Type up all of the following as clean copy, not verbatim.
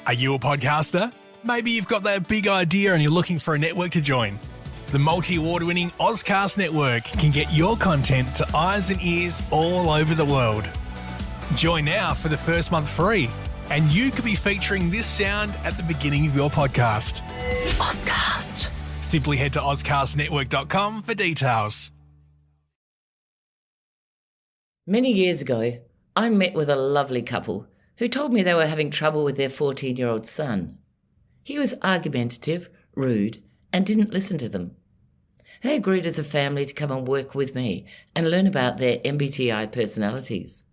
Are you a podcaster? Maybe you've got that big idea and you're looking for a network to join. The multi-award-winning Ozcast Network can get your content to eyes and ears all over the world. Join now for the first month free, and you could be featuring this sound at the beginning of your podcast. Ozcast. Simply head to ozcastnetwork.com for details. Many years ago, I met with a lovely couple who told me they were having trouble with their 14-year-old son. He was argumentative, rude, and didn't listen to them. They agreed as a family to come and work with me and learn about their MBTI personalities.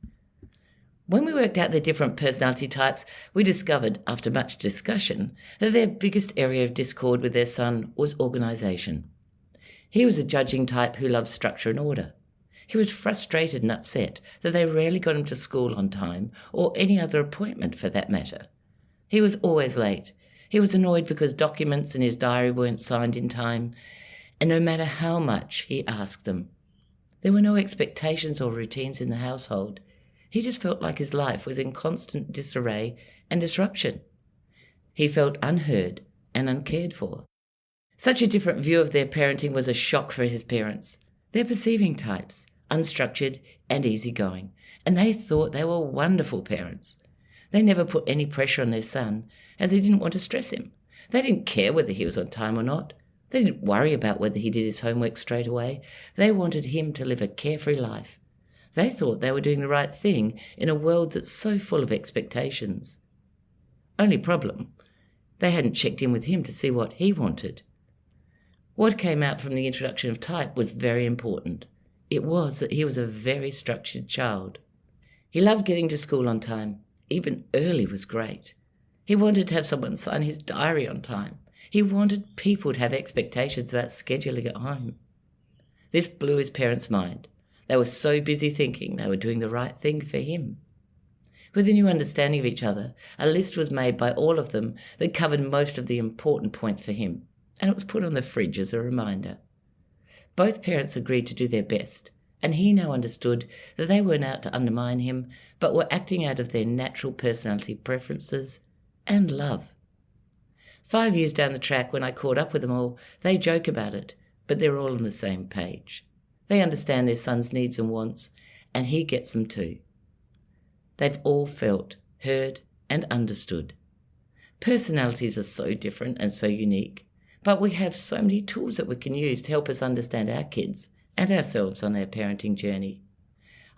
When we worked out their different personality types, we discovered, after much discussion, that their biggest area of discord with their son was organisation. He was a judging type who loved structure and order. He was frustrated and upset that they rarely got him to school on time or any other appointment for that matter. He was always late. He was annoyed because documents in his diary weren't signed in time, and no matter how much he asked them. There were no expectations or routines in the household. He just felt like his life was in constant disarray and disruption. He felt unheard and uncared for. Such a different view of their parenting was a shock for his parents. They're perceiving types, unstructured and easygoing, and they thought they were wonderful parents. They never put any pressure on their son, as they didn't want to stress him. They didn't care whether he was on time or not. They didn't worry about whether he did his homework straight away. They wanted him to live a carefree life. They thought they were doing the right thing in a world that's so full of expectations. Only problem, they hadn't checked in with him to see what he wanted. What came out from the introduction of type was very important. It was that he was a very structured child. He loved getting to school on time. Even early was great. He wanted to have someone sign his diary on time. He wanted people to have expectations about scheduling at home. This blew his parents' mind. They were so busy thinking they were doing the right thing for him. With a new understanding of each other, a list was made by all of them that covered most of the important points for him, and it was put on the fridge as a reminder. Both parents agreed to do their best, and he now understood that they weren't out to undermine him, but were acting out of their natural personality preferences and love. 5 years down the track, when I caught up with them all, they joke about it, but they're all on the same page. They understand their son's needs and wants, and he gets them too. They've all felt, heard, and understood. Personalities are so different and so unique, but we have so many tools that we can use to help us understand our kids and ourselves on our parenting journey.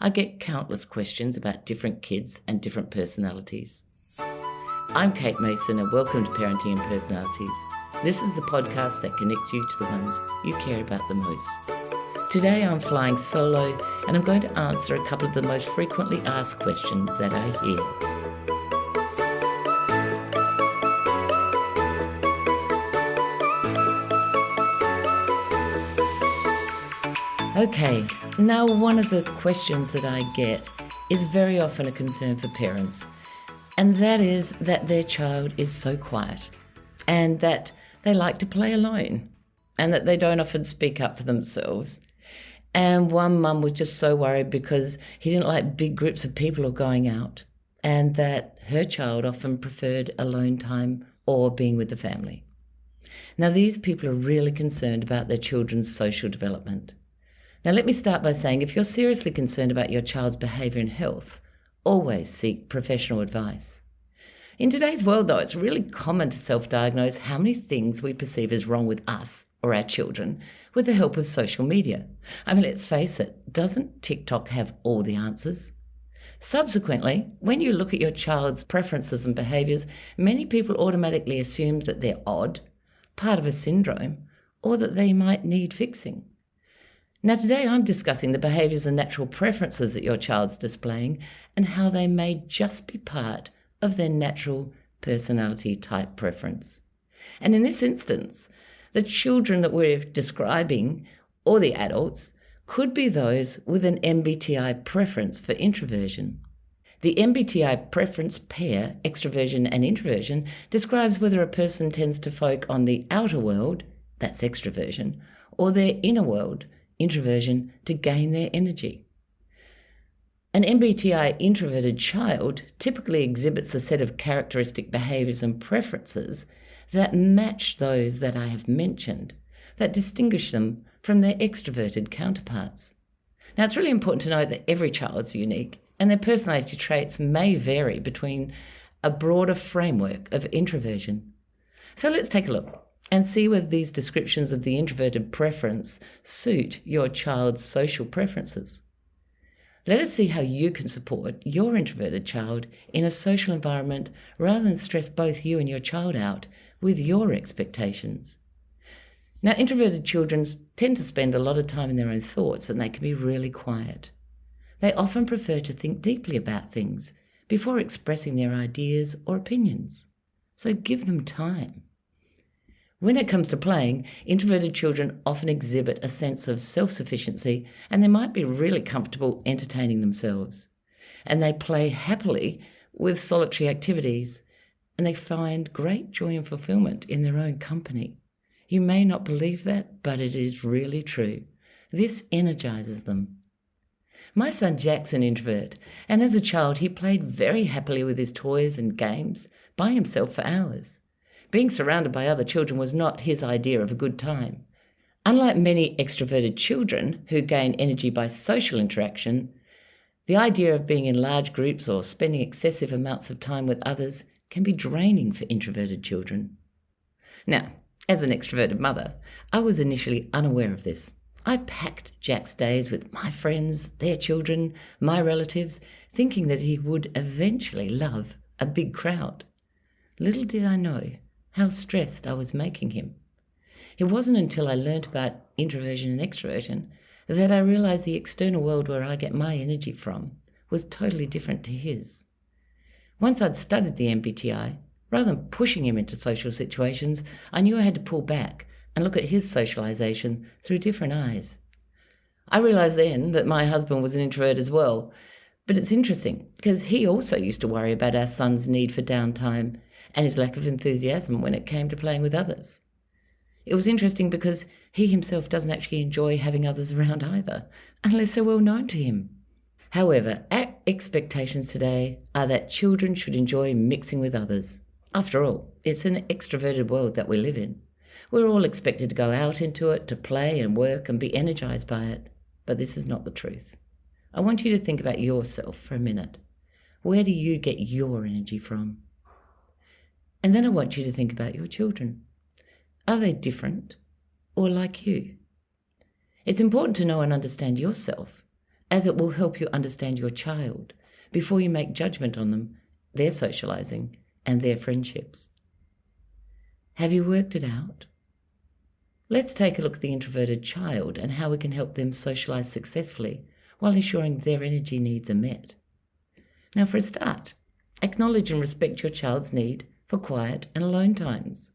I get countless questions about different kids and different personalities. I'm Kate Mason, and welcome to Parenting and Personalities. This is the podcast that connects you to the ones you care about the most. Today I'm flying solo, and I'm going to answer a couple of the most frequently asked questions that I hear. Okay, now one of the questions that I get is very often a concern for parents, and that is that their child is so quiet and that they like to play alone and that they don't often speak up for themselves. And one mum was just so worried because he didn't like big groups of people or going out, and that her child often preferred alone time or being with the family. Now, these people are really concerned about their children's social development. Now, let me start by saying if you're seriously concerned about your child's behaviour and health, always seek professional advice. In today's world, though, it's really common to self-diagnose how many things we perceive as wrong with us or our children with the help of social media. I mean, let's face it, doesn't TikTok have all the answers? Subsequently, when you look at your child's preferences and behaviours, many people automatically assume that they're odd, part of a syndrome, or that they might need fixing. Now, today I'm discussing the behaviours and natural preferences that your child's displaying and how they may just be part of their natural personality type preference. And in this instance, the children that we're describing, or the adults, could be those with an MBTI preference for introversion. The MBTI preference pair, extroversion and introversion, describes whether a person tends to focus on the outer world, that's extroversion, or their inner world, introversion, to gain their energy. An MBTI introverted child typically exhibits a set of characteristic behaviours and preferences that match those that I have mentioned, that distinguish them from their extroverted counterparts. Now, it's really important to note that every child is unique, and their personality traits may vary between a broader framework of introversion. So let's take a look and see whether these descriptions of the introverted preference suit your child's social preferences. Let us see how you can support your introverted child in a social environment rather than stress both you and your child out with your expectations. Now, introverted children tend to spend a lot of time in their own thoughts, and they can be really quiet. They often prefer to think deeply about things before expressing their ideas or opinions. So give them time. When it comes to playing, introverted children often exhibit a sense of self-sufficiency, and they might be really comfortable entertaining themselves. And they play happily with solitary activities, and they find great joy and fulfillment in their own company. You may not believe that, but it is really true. This energizes them. My son Jack's an introvert, and as a child he played very happily with his toys and games by himself for hours. Being surrounded by other children was not his idea of a good time. Unlike many extroverted children who gain energy by social interaction, the idea of being in large groups or spending excessive amounts of time with others can be draining for introverted children. Now, as an extroverted mother, I was initially unaware of this. I packed Jack's days with my friends, their children, my relatives, thinking that he would eventually love a big crowd. Little did I know how stressed I was making him. It wasn't until I learnt about introversion and extroversion that I realised the external world where I get my energy from was totally different to his. Once I'd studied the MBTI, rather than pushing him into social situations, I knew I had to pull back and look at his socialisation through different eyes. I realised then that my husband was an introvert as well, but it's interesting because he also used to worry about our son's need for downtime and his lack of enthusiasm when it came to playing with others. It was interesting because he himself doesn't actually enjoy having others around either, unless they're well known to him. However, our expectations today are that children should enjoy mixing with others. After all, it's an extroverted world that we live in. We're all expected to go out into it, to play and work and be energized by it. But this is not the truth. I want you to think about yourself for a minute. Where do you get your energy from? And then I want you to think about your children. Are they different or like you? It's important to know and understand yourself, as it will help you understand your child before you make judgment on them, their socializing, and their friendships. Have you worked it out? Let's take a look at the introverted child and how we can help them socialize successfully while ensuring their energy needs are met. Now, for a start, acknowledge and respect your child's need for quiet and alone times.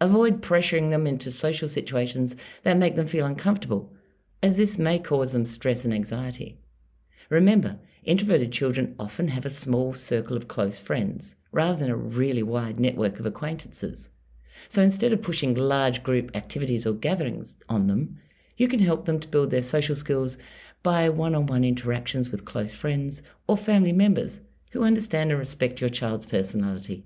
Avoid pressuring them into social situations that make them feel uncomfortable, as this may cause them stress and anxiety. Remember, introverted children often have a small circle of close friends, rather than a really wide network of acquaintances. So instead of pushing large group activities or gatherings on them, you can help them to build their social skills by one-on-one interactions with close friends or family members who understand and respect your child's personality.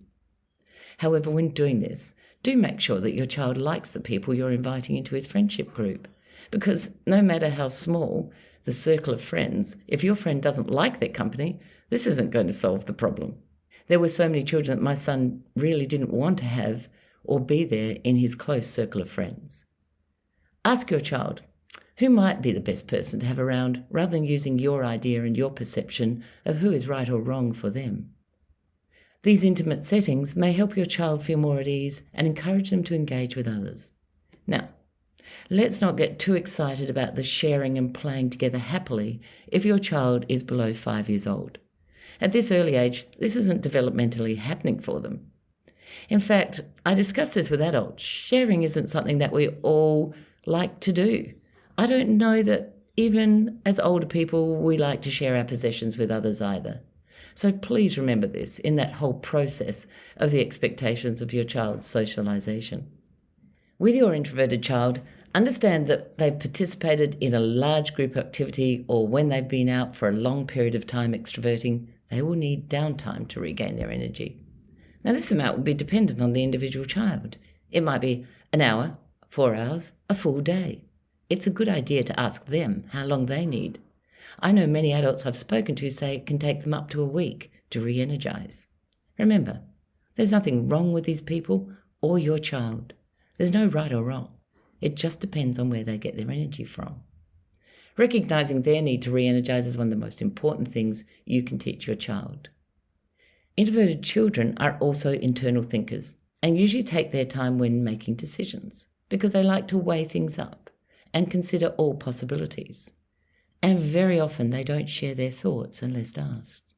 However, when doing this, do make sure that your child likes the people you're inviting into his friendship group, because no matter how small the circle of friends, if your friend doesn't like their company, this isn't going to solve the problem. There were so many children that my son really didn't want to have or be there in his close circle of friends. Ask your child, who might be the best person to have around, rather than using your idea and your perception of who is right or wrong for them. These intimate settings may help your child feel more at ease and encourage them to engage with others. Now, let's not get too excited about the sharing and playing together happily if your child is below 5 years old. At this early age, this isn't developmentally happening for them. In fact, I discuss this with adults. Sharing isn't something that we all like to do. I don't know that even as older people, we like to share our possessions with others either. So please remember this in that whole process of the expectations of your child's socialization. With your introverted child, Understand that they've participated in a large group activity or when they've been out for a long period of time extroverting, they will need downtime to regain their energy. Now, this amount will be dependent on the individual child. It might be an hour, 4 hours, a full day. It's a good idea to ask them how long they need. I know many adults I've spoken to say it can take them up to a week to re-energize. Remember, there's nothing wrong with these people or your child. There's no right or wrong. It just depends on where they get their energy from. Recognizing their need to re-energize is one of the most important things you can teach your child. Introverted children are also internal thinkers and usually take their time when making decisions because they like to weigh things up and consider all possibilities. And very often they don't share their thoughts unless asked.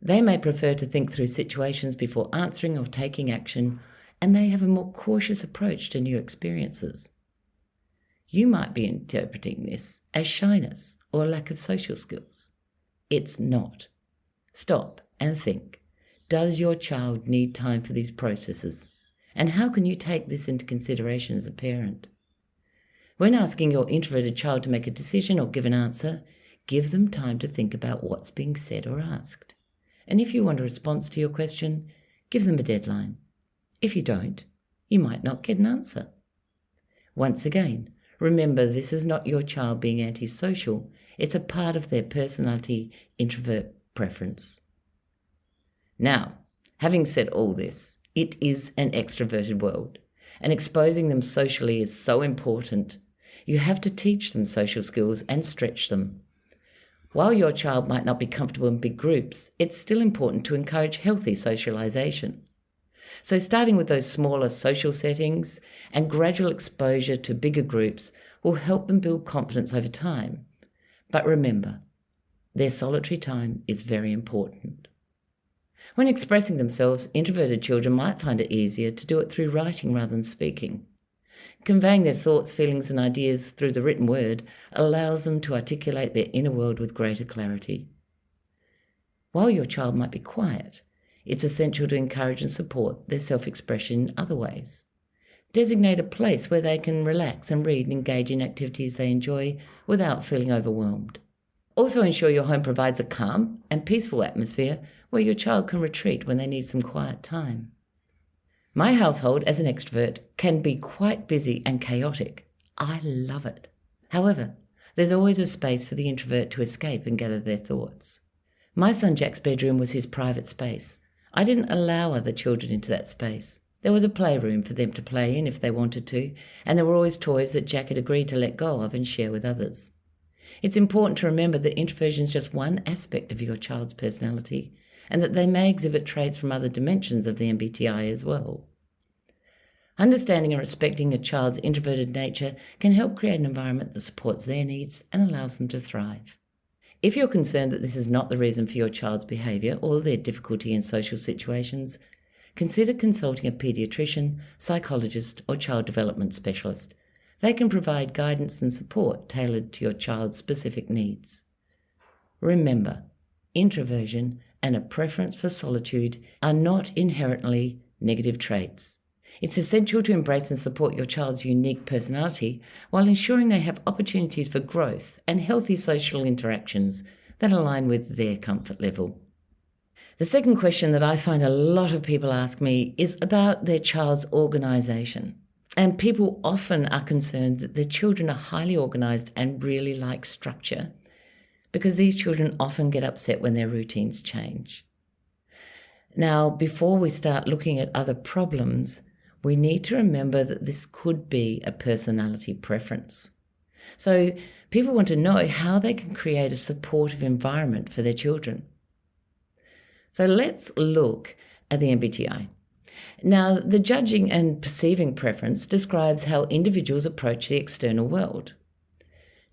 They may prefer to think through situations before answering or taking action, and they have a more cautious approach to new experiences. You might be interpreting this as shyness or lack of social skills. It's not. Stop and think. Does your child need time for these processes? And how can you take this into consideration as a parent? When asking your introverted child to make a decision or give an answer, give them time to think about what's being said or asked. And if you want a response to your question, give them a deadline. If you don't, you might not get an answer. Once again, remember this is not your child being antisocial. It's a part of their personality introvert preference. Now, having said all this, it is an extroverted world, and exposing them socially is so important. You have to teach them social skills and stretch them. While your child might not be comfortable in big groups, it's still important to encourage healthy socialization. So starting with those smaller social settings and gradual exposure to bigger groups will help them build confidence over time. But remember, their solitary time is very important. When expressing themselves, introverted children might find it easier to do it through writing rather than speaking. Conveying their thoughts, feelings, and ideas through the written word allows them to articulate their inner world with greater clarity. While your child might be quiet, it's essential to encourage and support their self-expression in other ways. Designate a place where they can relax and read and engage in activities they enjoy without feeling overwhelmed. Also ensure your home provides a calm and peaceful atmosphere where your child can retreat when they need some quiet time. My household, as an extrovert, can be quite busy and chaotic. I love it. However, there's always a space for the introvert to escape and gather their thoughts. My son Jack's bedroom was his private space. I didn't allow other children into that space. There was a playroom for them to play in if they wanted to, and there were always toys that Jack had agreed to let go of and share with others. It's important to remember that introversion is just one aspect of your child's personality, and that they may exhibit traits from other dimensions of the MBTI as well. Understanding and respecting a child's introverted nature can help create an environment that supports their needs and allows them to thrive. If you're concerned that this is not the reason for your child's behaviour or their difficulty in social situations, consider consulting a paediatrician, psychologist, or child development specialist. They can provide guidance and support tailored to your child's specific needs. Remember, introversion and a preference for solitude are not inherently negative traits. It's essential to embrace and support your child's unique personality while ensuring they have opportunities for growth and healthy social interactions that align with their comfort level. The second question that I find a lot of people ask me is about their child's organisation. And people often are concerned that their children are highly organised and really like structure, because these children often get upset when their routines change. Now, before we start looking at other problems, we need to remember that this could be a personality preference. So people want to know how they can create a supportive environment for their children. So let's look at the MBTI. Now, the judging and perceiving preference describes how individuals approach the external world.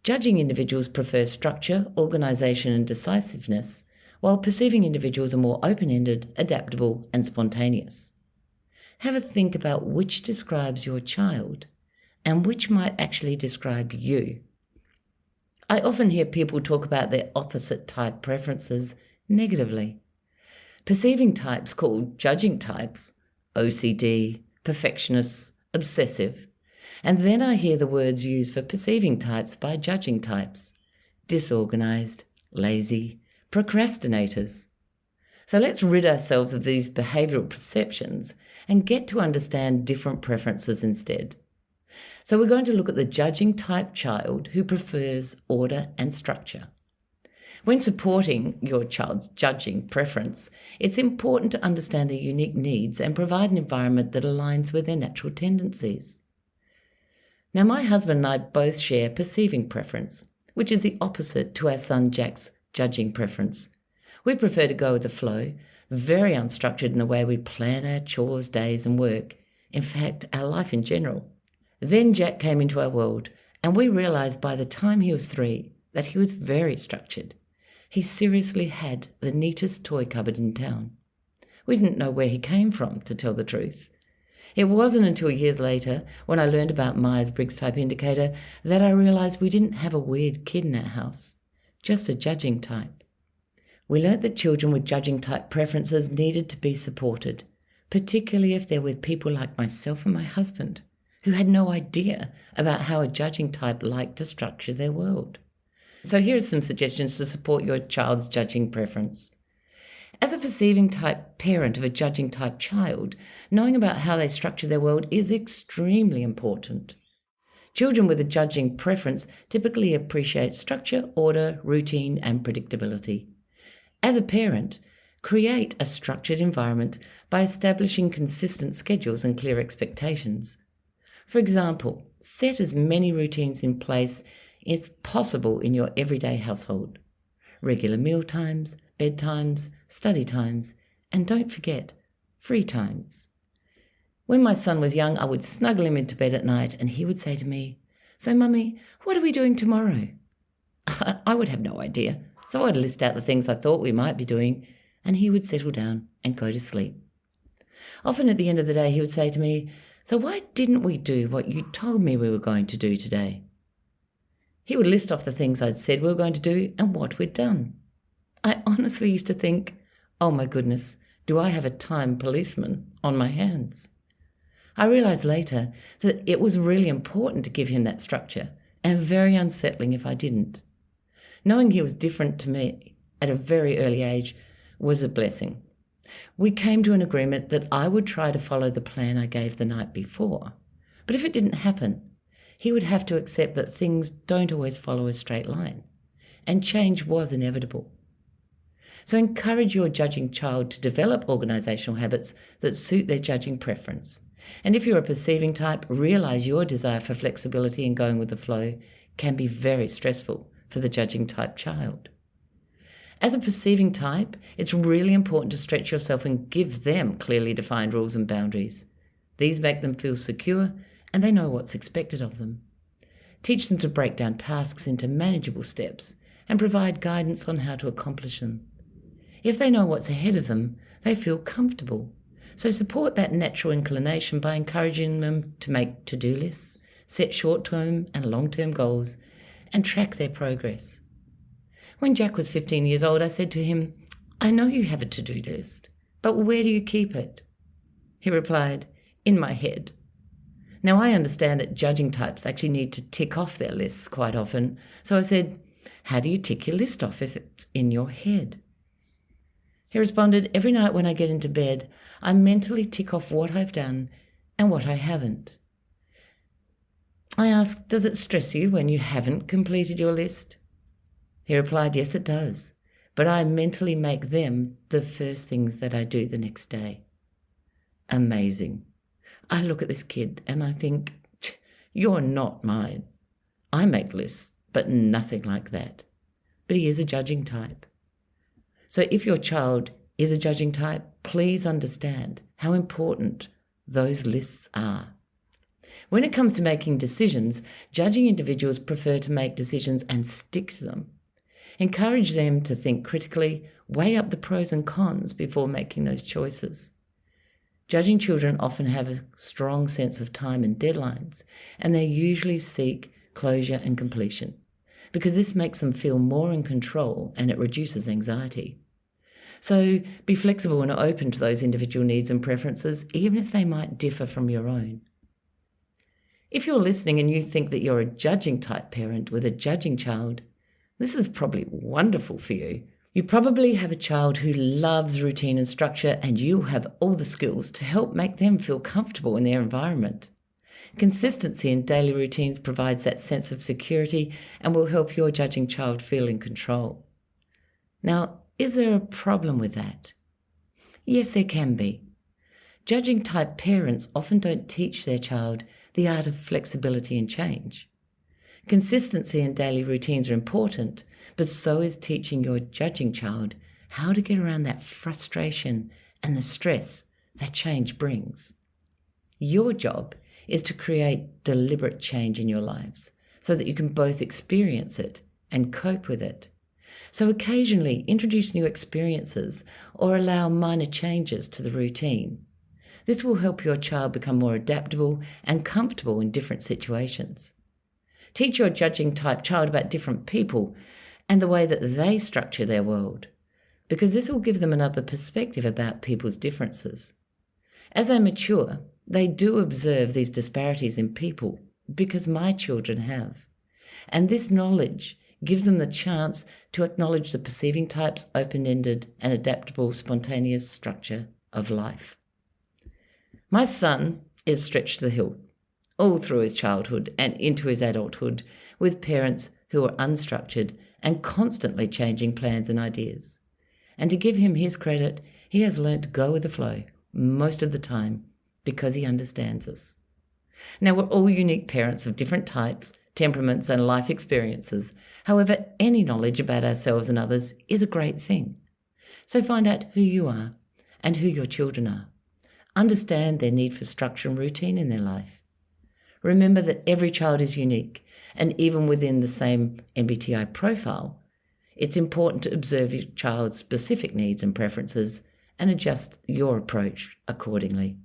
Judging individuals prefer structure, organisation, and decisiveness, while perceiving individuals are more open-ended, adaptable, and spontaneous. Have a think about which describes your child and which might actually describe you. I often hear people talk about their opposite type preferences negatively. Perceiving types called judging types, OCD, perfectionists, obsessive, And then I hear the words used for perceiving types by judging types: disorganised, lazy, procrastinators. So let's rid ourselves of these behavioural perceptions and get to understand different preferences instead. So we're going to look at the judging type child who prefers order and structure. When supporting your child's judging preference, it's important to understand their unique needs and provide an environment that aligns with their natural tendencies. Now, my husband and I both share perceiving preference, which is the opposite to our son Jack's judging preference. We prefer to go with the flow, very unstructured in the way we plan our chores, days and work, in fact, our life in general. Then Jack came into our world, and we realised by the time he was 3 that he was very structured. He seriously had the neatest toy cupboard in town. We didn't know where he came from, to tell the truth. It wasn't until years later, when I learned about Myers-Briggs type indicator, that I realised we didn't have a weird kid in our house, just a judging type. We learnt that children with judging type preferences needed to be supported, particularly if they're with people like myself and my husband, who had no idea about how a judging type liked to structure their world. So here are some suggestions to support your child's judging preference. As a perceiving type parent of a judging type child, knowing about how they structure their world is extremely important. Children with a judging preference typically appreciate structure, order, routine, and predictability. As a parent, create a structured environment by establishing consistent schedules and clear expectations. For example, set as many routines in place as possible in your everyday household. Regular meal times, bedtimes, study times, and don't forget, free times. When my son was young, I would snuggle him into bed at night and he would say to me, "So, Mummy, what are we doing tomorrow?" I would have no idea, so I'd list out the things I thought we might be doing, and he would settle down and go to sleep. Often at the end of the day, he would say to me, "So why didn't we do what you told me we were going to do today?" He would list off the things I'd said we were going to do and what we'd done. I honestly used to think, oh my goodness, do I have a time policeman on my hands? I realised later that it was really important to give him that structure, and very unsettling if I didn't. Knowing he was different to me at a very early age was a blessing. We came to an agreement that I would try to follow the plan I gave the night before, but if it didn't happen, he would have to accept that things don't always follow a straight line, and change was inevitable. So encourage your judging child to develop organisational habits that suit their judging preference. And if you're a perceiving type, realise your desire for flexibility and going with the flow can be very stressful for the judging type child. As a perceiving type, it's really important to stretch yourself and give them clearly defined rules and boundaries. These make them feel secure and they know what's expected of them. Teach them to break down tasks into manageable steps and provide guidance on how to accomplish them. If they know what's ahead of them, they feel comfortable. So support that natural inclination by encouraging them to make to-do lists, set short-term and long-term goals, and track their progress. When Jack was 15 years old, I said to him, "I know you have a to-do list, but where do you keep it?" He replied, "In my head." Now, I understand that judging types actually need to tick off their lists quite often, so I said, "How do you tick your list off if it's in your head?" He responded, "Every night when I get into bed, I mentally tick off what I've done and what I haven't." I asked, "Does it stress you when you haven't completed your list?" He replied, "Yes, it does, but I mentally make them the first things that I do the next day." Amazing. I look at this kid and I think, you're not mine. I make lists, but nothing like that. But he is a judging type. So if your child is a judging type, please understand how important those lists are. When it comes to making decisions, judging individuals prefer to make decisions and stick to them. Encourage them to think critically, weigh up the pros and cons before making those choices. Judging children often have a strong sense of time and deadlines, and they usually seek closure and completion, because this makes them feel more in control and it reduces anxiety. So be flexible and open to those individual needs and preferences, even if they might differ from your own. If you're listening and you think that you're a judging type parent with a judging child, this is probably wonderful for you. You probably have a child who loves routine and structure, and you have all the skills to help make them feel comfortable in their environment. Consistency in daily routines provides that sense of security and will help your judging child feel in control. Now, is there a problem with that? Yes, there can be. Judging type parents often don't teach their child the art of flexibility and change. Consistency in daily routines are important, but so is teaching your judging child how to get around that frustration and the stress that change brings. Your job is to create deliberate change in your lives so that you can both experience it and cope with it. So occasionally introduce new experiences or allow minor changes to the routine. This will help your child become more adaptable and comfortable in different situations. Teach your judging type child about different people and the way that they structure their world, because this will give them another perspective about people's differences. As they mature, they do observe these disparities in people, because my children have. And this knowledge gives them the chance to acknowledge the perceiving type's open-ended and adaptable, spontaneous structure of life. My son is stretched to the hilt, all through his childhood and into his adulthood, with parents who are unstructured and constantly changing plans and ideas. And to give him his credit, he has learnt to go with the flow most of the time because he understands us. Now, we're all unique parents of different types, temperaments and life experiences. However, any knowledge about ourselves and others is a great thing. So find out who you are and who your children are. Understand their need for structure and routine in their life. Remember that every child is unique, and even within the same MBTI profile, it's important to observe your child's specific needs and preferences and adjust your approach accordingly.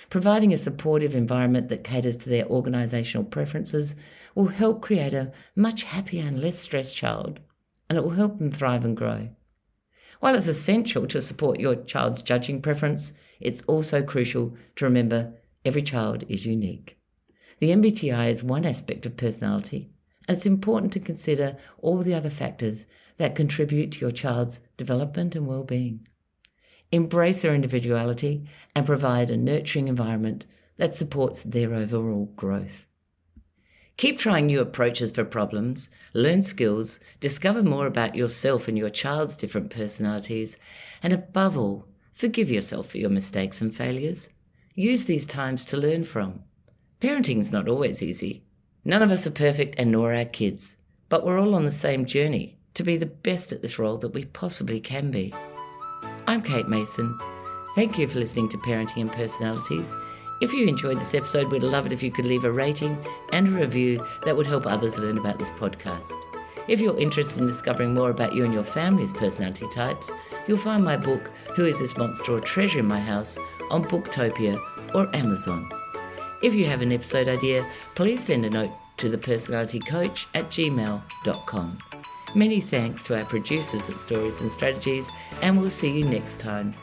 Providing a supportive environment that caters to their organisational preferences will help create a much happier and less stressed child, and it will help them thrive and grow. While it's essential to support your child's judging preference, it's also crucial to remember every child is unique. The MBTI is one aspect of personality, and it's important to consider all the other factors that contribute to your child's development and well-being. Embrace their individuality and provide a nurturing environment that supports their overall growth. Keep trying new approaches for problems, learn skills, discover more about yourself and your child's different personalities, and above all, forgive yourself for your mistakes and failures. Use these times to learn from. Parenting is not always easy. None of us are perfect, and nor are our kids, but we're all on the same journey to be the best at this role that we possibly can be. I'm Kate Mason. Thank you for listening to Parenting and Personalities. If you enjoyed this episode, we'd love it if you could leave a rating and a review that would help others learn about this podcast. If you're interested in discovering more about you and your family's personality types, you'll find my book, Who Is This Monster or Treasure in My House, on Booktopia or Amazon. If you have an episode idea, please send a note to thepersonalitycoach@gmail.com. Many thanks to our producers at Stories and Strategies, and we'll see you next time.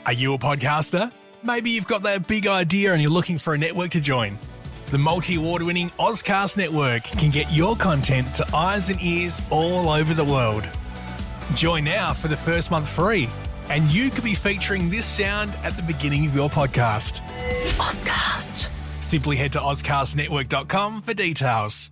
Are you a podcaster? Maybe you've got that big idea and you're looking for a network to join. The multi-award-winning Ozcast Network can get your content to eyes and ears all over the world. Join now for the first month free, and you could be featuring this sound at the beginning of your podcast. Ozcast. Simply head to ozcastnetwork.com for details.